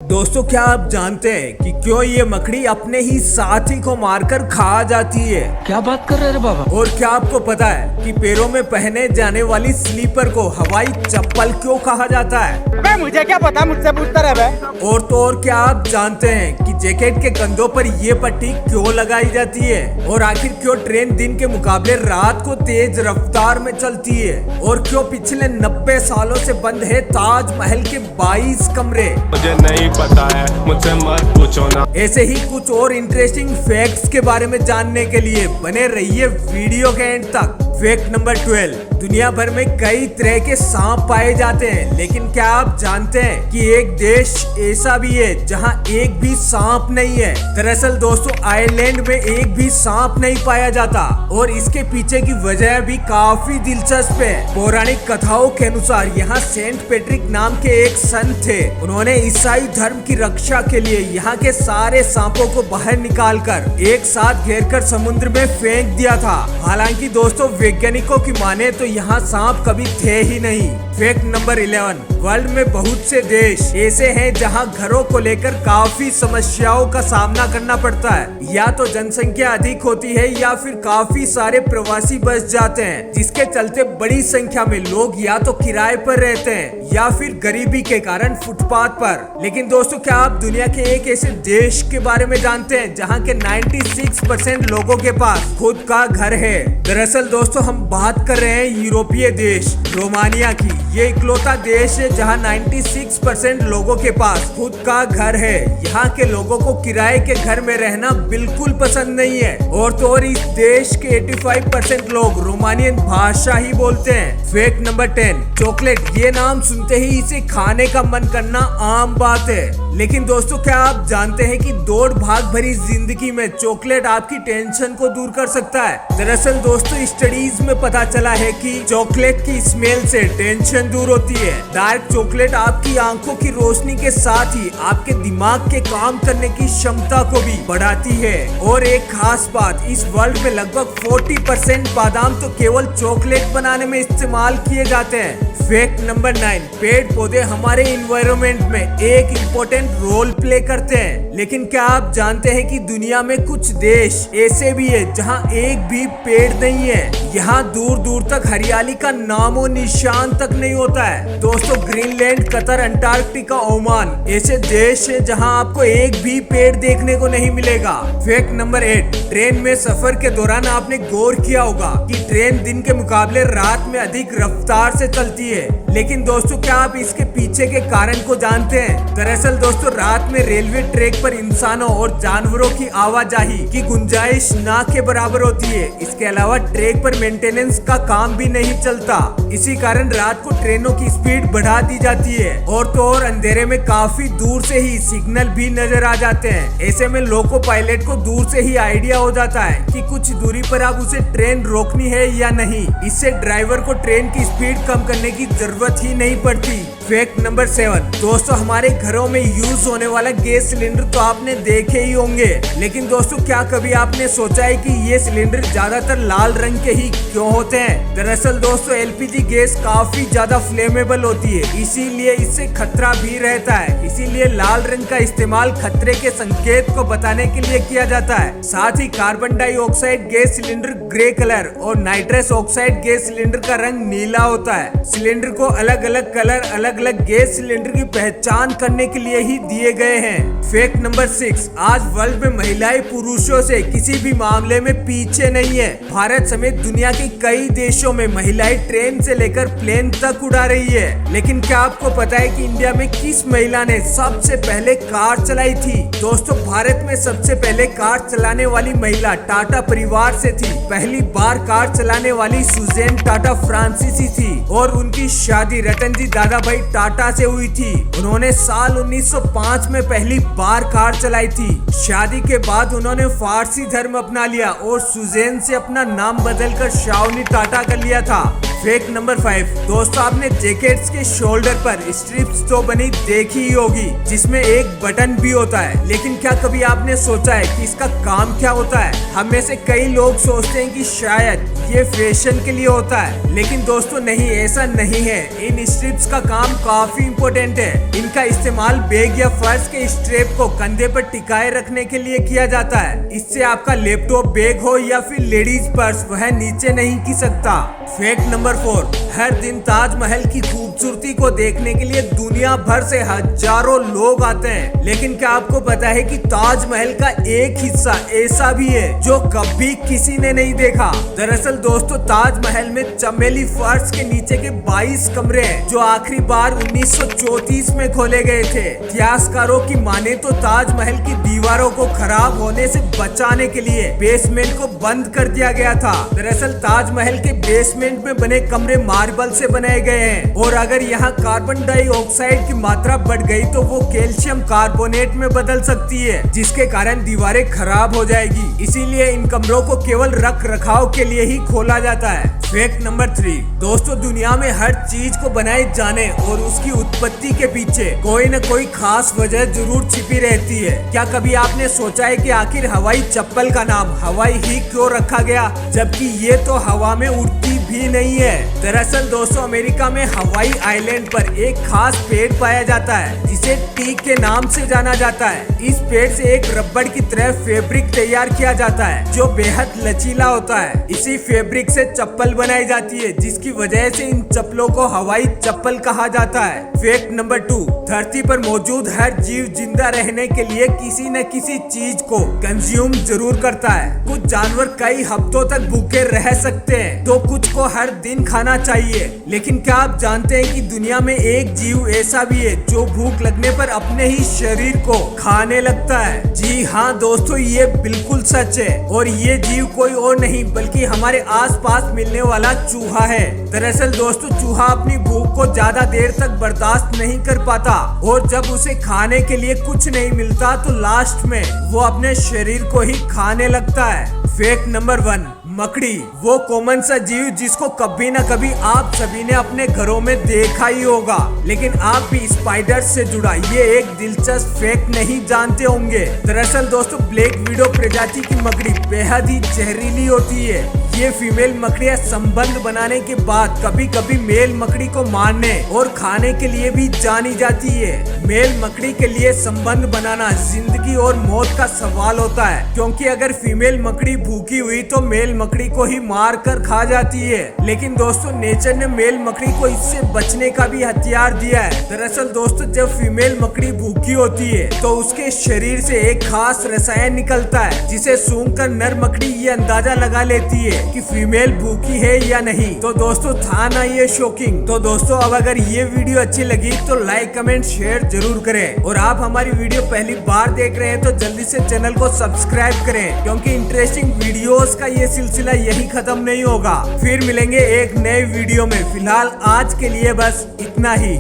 दोस्तों, क्या आप जानते हैं कि क्यों ये मकड़ी अपने ही साथी को मारकर खा जाती है? क्या बात कर रहे रे बाबा। और क्या आपको पता है कि पैरों में पहने जाने वाली स्लीपर को हवाई चप्पल क्यों कहा जाता है? मुझे क्या पता, मुझसे पूछता रहे बे। और तो और क्या आप जानते हैं कि जैकेट के कंधों पर ये पट्टी क्यों लगाई जाती है? और आखिर क्यों ट्रेन दिन के मुकाबले रात को तेज रफ्तार में चलती है? और क्यों पिछले 90 सालों से बंद है ताजमहल के 22 कमरे? मुझे नहीं पता है, मुझसे मत पूछो ना। ऐसे ही कुछ और इंटरेस्टिंग फैक्ट्स के बारे में जानने के लिए बने रहिए वीडियो के एंड तक। फैक्ट नंबर 12, दुनिया भर में कई तरह के सांप पाए जाते हैं, लेकिन क्या आप जानते हैं कि एक देश ऐसा भी है जहां एक भी सांप नहीं है? दरअसल दोस्तों, आयरलैंड में एक भी सांप नहीं पाया जाता और इसके पीछे की वजह भी काफी दिलचस्प है। पौराणिक कथाओं के अनुसार यहाँ सेंट पैट्रिक नाम के एक संत थे। उन्होंने ईसाई धर्म की रक्षा के लिए यहाँ के सारे सांपों को बाहर निकालकर एक साथ घेरकर समुद्र में फेंक दिया था। हालांकि दोस्तों, वैज्ञानिकों की माने तो यहाँ सांप कभी थे ही नहीं। फैक्ट नंबर 11, वर्ल्ड में बहुत से देश ऐसे हैं जहाँ घरों को लेकर काफी समस्याओं का सामना करना पड़ता है। या तो जनसंख्या अधिक होती है या फिर काफी सारे प्रवासी बस जाते हैं, जिसके चलते बड़ी संख्या में लोग या तो किराए पर रहते हैं या फिर गरीबी के कारण फुटपाथ पर। लेकिन दोस्तों, क्या आप दुनिया के एक ऐसे देश के बारे में जानते हैं जहाँ के 96% लोगों के पास खुद का घर है? दरअसल दोस्तों, हम बात कर रहे हैं यूरोपीय देश रोमानिया की। ये इकलौता देश है जहां 96% लोगों के पास खुद का घर है। यहाँ के लोगों को किराए के घर में रहना बिल्कुल पसंद नहीं है। और तो और इस देश के 85% लोग रोमानियन भाषा ही बोलते हैं। Fact number 10, chocolate. ये नाम सुनते ही इसे खाने का मन करना आम बात है। लेकिन दोस्तों, क्या आप जानते हैं कि दौड़ भाग भरी जिंदगी में चॉकलेट आपकी टेंशन को दूर कर सकता है? दरअसल दोस्तों, स्टडीज में पता चला है कि चॉकलेट की स्मेल से टेंशन दूर होती है। डार्क चॉकलेट आपकी आंखों की रोशनी के साथ ही आपके दिमाग के काम करने की क्षमता को भी बढ़ाती है। और एक खास बात, इस वर्ल्ड में लगभग 40% बादाम तो केवल चॉकलेट बनाने में इस्तेमाल किए जाते हैं। फैक्ट नंबर 9, पेड़ पौधे हमारे इन्वायरमेंट में एक इम्पोर्टेंट रोल प्ले करते हैं। लेकिन क्या आप जानते हैं कि दुनिया में कुछ देश ऐसे भी है जहां एक भी पेड़ नहीं है? यहाँ दूर दूर तक हरियाली का नामो निशान तक नहीं होता है। दोस्तों, ग्रीनलैंड, कतर, अंटार्कटिका, ओमान ऐसे देश है जहां आपको एक भी पेड़ देखने को नहीं मिलेगा। फैक्ट नंबर 8, ट्रेन में सफर के दौरान आपने गौर किया होगा कि ट्रेन दिन के मुकाबले रात में अधिक रफ्तार से चलती है। लेकिन दोस्तों, क्या आप इसके पीछे के कारण को जानते हैं? दरअसल दोस्तों, रात में रेलवे ट्रैक पर इंसानों और जानवरों की आवाजाही की गुंजाइश ना के बराबर होती है। इसके अलावा ट्रैक पर मेंटेनेंस का काम भी नहीं चलता। इसी कारण रात को ट्रेनों की स्पीड बढ़ा दी जाती है। और तो और अंधेरे में काफी दूर से ही सिग्नल भी नजर आ जाते हैं। ऐसे में लोको पायलट को दूर से ही आइडिया हो जाता है कि कुछ दूरी पर अब उसे ट्रेन रोकनी है या नहीं। इससे ड्राइवर को ट्रेन की स्पीड कम करने की जरूरत ही नहीं पड़ती। फैक्ट नंबर 7, दोस्तों, हमारे घरों में यूज होने वाला गैस सिलेंडर तो आपने देखे ही होंगे। लेकिन दोस्तों, क्या कभी आपने सोचा है कि ये सिलेंडर ज्यादातर लाल रंग के ही क्यों होते हैं? दरअसल दोस्तों, एलपीजी गैस काफी ज्यादा फ्लेमेबल होती है, इसीलिए इससे खतरा भी रहता है। इसीलिए लाल रंग का इस्तेमाल खतरे के संकेत को बताने के लिए किया जाता है। साथ ही carbon dioxide gas cylinder grey colour और नाइट्रस ऑक्साइड गैस सिलेंडर का रंग नीला होता है। सिलेंडर को अलग अलग कलर अलग अलग गैस सिलेंडर की पहचान करने के लिए ही दिए गए हैं। फैक्ट नंबर 6, आज वर्ल्ड में महिलाएं पुरुषों से किसी भी मामले में पीछे नहीं है। भारत समेत दुनिया के कई देशों में महिलाएं ट्रेन से लेकर प्लेन तक उड़ा रही है। लेकिन क्या आपको पता है कि इंडिया में किस महिला ने सबसे पहले कार चलाई थी? दोस्तों, भारत में सबसे पहले कार चलाने वाली महिला टाटा परिवार से थी। पहली बार कार चलाने वाली सुजैन टाटा फ्रांसीसी थी और उनकी शादी रतन जी दादा भाई टाटा से हुई थी। उन्होंने साल 1905 में पहली बार कार चलाई थी। शादी के बाद उन्होंने फारसी धर्म अपना लिया और सुजैन से अपना नाम बदलकर शाओनी टाटा कर लिया था। फैक्ट नंबर 5, दोस्तों, आपने जैकेट्स के शोल्डर पर स्ट्रिप्स तो बनी देखी ही होगी जिसमें एक बटन भी होता है। लेकिन क्या कभी आपने सोचा है कि इसका काम क्या होता है? हम में से कई लोग सोचते हैं कि शायद ये फैशन के लिए होता है, लेकिन दोस्तों नहीं, ऐसा नहीं है। इन स्ट्रिप्स का काम काफी इम्पोर्टेंट है। इनका इस्तेमाल बैग या पर्स के स्ट्रैप को कंधे पर टिकाए रखने के लिए किया जाता है। इससे आपका लैपटॉप बैग हो या फिर लेडीज पर्स, वह नीचे नहीं खिसक सकता। फैक्ट नंबर 4, हर दिन ताजमहल की खूबसूरती को देखने के लिए दुनिया भर से हजारों लोग आते हैं, लेकिन क्या आपको पता है कि ताजमहल का एक हिस्सा ऐसा भी है जो कभी किसी ने नहीं देखा। दरअसल दोस्तों, ताजमहल में चमेली फर्श के नीचे के 22 कमरे हैं जो आखिरी बार 1934 में खोले गए थे। इतिहासकारों की माने तो ताजमहल की दीवारों को खराब होने से बचाने के लिए बेसमेंट को बंद कर दिया गया था। दरअसल ताजमहल के बेसमेंट में बने कमरे मार्बल से बनाए गए हैं, और अगर यहाँ कार्बन डाइऑक्साइड की मात्रा बढ़ गई तो वो कैल्शियम कार्बोनेट में बदल सकती है, जिसके कारण दीवारें खराब हो जाएगी। इसीलिए इन कमरों को केवल रख रखाव के लिए ही खोला जाता है। फैक्ट नंबर 3, दोस्तों दुनिया में हर चीज को बनाए जाने और उसकी उत्पत्ति के पीछे कोई न कोई खास वजह जरूर छिपी रहती है। क्या कभी आपने सोचा है कि आखिर हवाई चप्पल का नाम हवाई ही क्यों रखा गया, जबकि ये तो हवा में उड़ती भी नहीं है। दरअसल दोस्तों, अमेरिका में हवाई आइलैंड पर एक खास पेड़ पाया जाता है जिसे टीक के नाम से जाना जाता है। इस पेड़ से एक रबड़ की तरह फैब्रिक तैयार किया जाता है जो बेहद लचीला होता है। इसी फैब्रिक से चप्पल बनाई जाती है, जिसकी वजह से इन चप्पलों को हवाई चप्पल कहा जाता है। फैक्ट नंबर 2, धरती पर मौजूद हर जीव जिंदा रहने के लिए किसी न किसी चीज को कंज्यूम जरूर करता है। कुछ जानवर कई हफ्तों तक भूखे रह सकते हैं तो कुछ को हर दिन खाना चाहिए, लेकिन क्या आप जानते हैं कि दुनिया में एक जीव ऐसा भी है जो भूख लगने पर अपने ही शरीर को खाने लगता है। जी हाँ दोस्तों, ये बिल्कुल सच है, और ये जीव कोई और नहीं बल्कि हमारे आसपास मिलने वाला चूहा है। दरअसल दोस्तों, चूहा अपनी भूख को ज्यादा देर तक बर्दाश्त नहीं कर पाता, और जब उसे खाने के लिए कुछ नहीं मिलता तो लास्ट में वो अपने शरीर को ही खाने लगता है। फैक्ट नंबर 1, मकड़ी, वो कॉमन सा जीव जिसको कभी ना कभी आप सभी ने अपने घरों में देखा ही होगा, लेकिन आप भी स्पाइडर से जुड़ा ये एक दिलचस्प फैक्ट नहीं जानते होंगे। दरअसल दोस्तों, ब्लैक विडो प्रजाति की मकड़ी बेहद ही जहरीली होती है। ये फीमेल मकड़ियां संबंध बनाने के बाद कभी कभी मेल मकड़ी को मारने और खाने के लिए भी जानी जाती है। मेल मकड़ी के लिए संबंध बनाना जिंदगी और मौत का सवाल होता है, क्योंकि अगर फीमेल मकड़ी भूखी हुई तो मेल मकड़ी को ही मार कर खा जाती है। लेकिन दोस्तों, नेचर ने मेल मकड़ी को इससे बचने का भी हथियार दिया है। दरअसल दोस्तों, जब फीमेल मकड़ी भूखी होती है तो उसके शरीर से एक खास रसायन निकलता है जिसे सूंघकर नर मकड़ी ये अंदाजा लगा लेती है कि फीमेल भूखी है या नहीं। तो दोस्तों, था ना ये शॉकिंग। तो दोस्तों, अब अगर ये वीडियो अच्छी लगी तो लाइक कमेंट शेयर जरूर करें, और आप हमारी वीडियो पहली बार देख रहे हैं तो जल्दी से चैनल को सब्सक्राइब करें, क्योंकि इंटरेस्टिंग वीडियोस का ये सिलसिला यही खत्म नहीं होगा। फिर मिलेंगे एक नए वीडियो में। फिलहाल आज के लिए बस इतना ही।